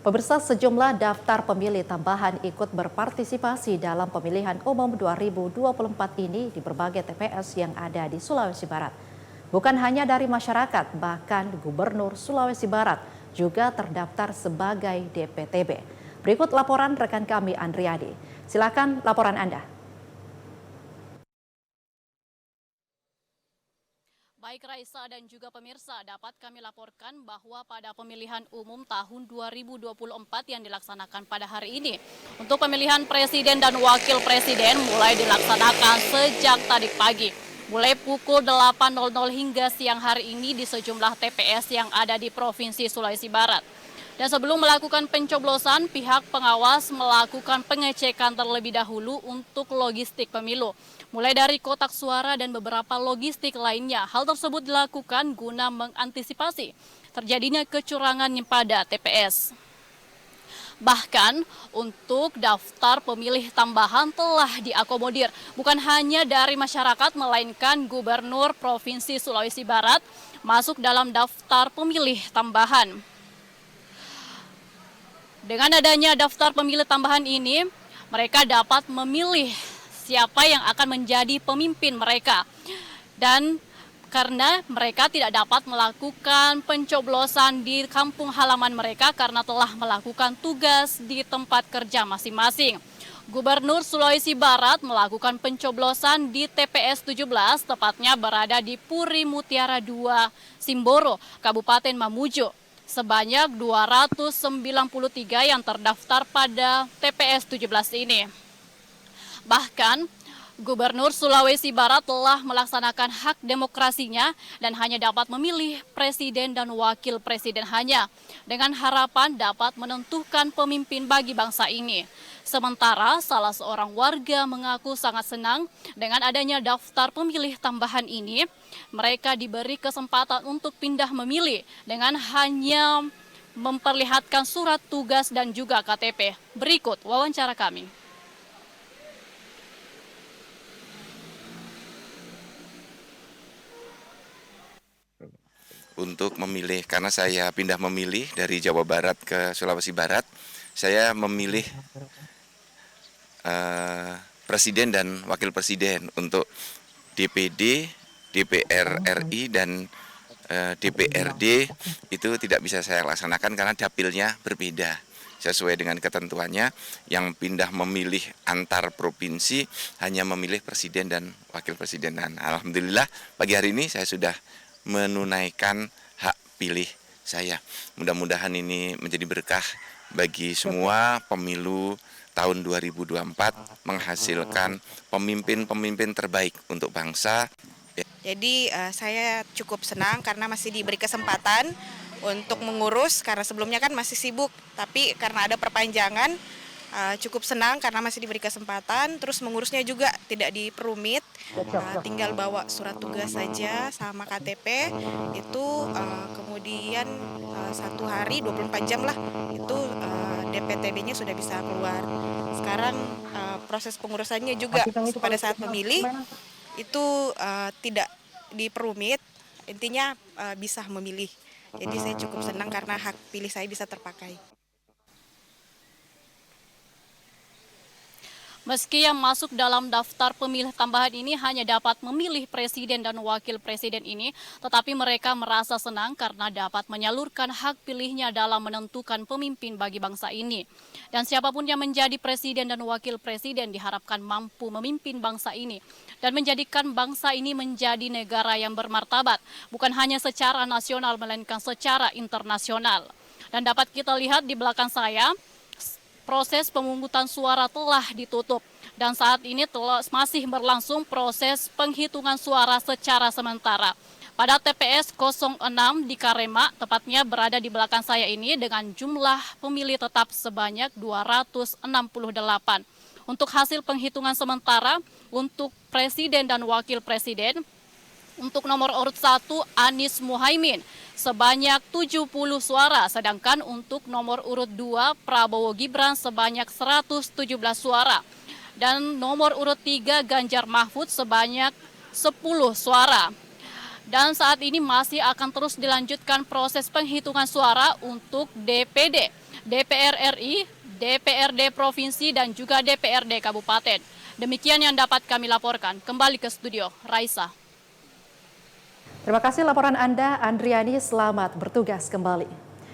Pemirsa, sejumlah daftar pemilih tambahan ikut berpartisipasi dalam pemilihan umum 2024 ini di berbagai TPS yang ada di Sulawesi Barat. Bukan hanya dari masyarakat, bahkan Gubernur Sulawesi Barat juga terdaftar sebagai DPTB. Berikut laporan rekan kami Andriadi. Silakan laporan Anda. Baik Raisa dan juga pemirsa, dapat kami laporkan bahwa pada pemilihan umum tahun 2024 yang dilaksanakan pada hari ini, untuk pemilihan presiden dan wakil presiden mulai dilaksanakan sejak tadi pagi. Mulai pukul 8.00 hingga siang hari ini di sejumlah TPS yang ada di Provinsi Sulawesi Barat. Dan sebelum melakukan pencoblosan, pihak pengawas melakukan pengecekan terlebih dahulu untuk logistik pemilu, mulai dari kotak suara dan beberapa logistik lainnya. Hal tersebut dilakukan guna mengantisipasi terjadinya kecurangan pada TPS. Bahkan untuk daftar pemilih tambahan telah diakomodir bukan hanya dari masyarakat melainkan Gubernur Provinsi Sulawesi Barat masuk dalam daftar pemilih tambahan. Dengan adanya daftar pemilih tambahan ini, mereka dapat memilih siapa yang akan menjadi pemimpin mereka. Dan karena mereka tidak dapat melakukan pencoblosan di kampung halaman mereka karena telah melakukan tugas di tempat kerja masing-masing. Gubernur Sulawesi Barat melakukan pencoblosan di TPS 17, tepatnya berada di Puri Mutiara 2, Simboro, Kabupaten Mamuju. Sebanyak 293 yang terdaftar pada TPS 17 ini. Bahkan, Gubernur Sulawesi Barat telah melaksanakan hak demokrasinya dan hanya dapat memilih presiden dan wakil presiden hanya, dengan harapan dapat menentukan pemimpin bagi bangsa ini. Sementara salah seorang warga mengaku sangat senang dengan adanya daftar pemilih tambahan ini. Mereka diberi kesempatan untuk pindah memilih dengan hanya memperlihatkan surat tugas dan juga KTP. Berikut wawancara kami. Untuk memilih, karena saya pindah memilih dari Jawa Barat ke Sulawesi Barat, saya memilih presiden dan wakil presiden untuk DPD, DPR RI, dan DPRD itu tidak bisa saya laksanakan karena dapilnya berbeda. Sesuai dengan ketentuannya, yang pindah memilih antar provinsi hanya memilih presiden dan wakil presiden. Dan alhamdulillah pagi hari ini saya sudah menunaikan hak pilih saya. Mudah-mudahan ini menjadi berkah bagi semua pemilu tahun 2024, menghasilkan pemimpin-pemimpin terbaik untuk bangsa. Jadi saya cukup senang karena masih diberi kesempatan untuk mengurus, karena sebelumnya kan masih sibuk, tapi karena ada perpanjangan cukup senang karena masih diberi kesempatan. Terus mengurusnya juga tidak diperumit, tinggal bawa surat tugas saja sama KTP itu, kemudian 1 hari 24 jam lah itu DPTB-nya sudah bisa keluar. Sekarang proses pengurusannya juga pada saat memilih itu tidak diperumit, intinya bisa memilih. Jadi saya cukup senang karena hak pilih saya bisa terpakai. Meski yang masuk dalam daftar pemilih tambahan ini hanya dapat memilih presiden dan wakil presiden ini, tetapi mereka merasa senang karena dapat menyalurkan hak pilihnya dalam menentukan pemimpin bagi bangsa ini. Dan siapapun yang menjadi presiden dan wakil presiden diharapkan mampu memimpin bangsa ini dan menjadikan bangsa ini menjadi negara yang bermartabat, bukan hanya secara nasional melainkan secara internasional. Dan dapat kita lihat di belakang saya, proses pemungutan suara telah ditutup dan saat ini masih berlangsung proses penghitungan suara secara sementara. Pada TPS 06 di Karema, tepatnya berada di belakang saya ini, dengan jumlah pemilih tetap sebanyak 268. Untuk hasil penghitungan sementara untuk presiden dan wakil presiden, untuk nomor urut 1 Anies Muhaimin sebanyak 70 suara, sedangkan untuk nomor urut 2 Prabowo Gibran sebanyak 117 suara. Dan nomor urut 3 Ganjar Mahfud sebanyak 10 suara. Dan saat ini masih akan terus dilanjutkan proses penghitungan suara untuk DPD. DPR RI, DPRD Provinsi, dan juga DPRD Kabupaten. Demikian yang dapat kami laporkan. Kembali ke studio, Raisa. Terima kasih laporan Anda, Andriani. Selamat bertugas kembali.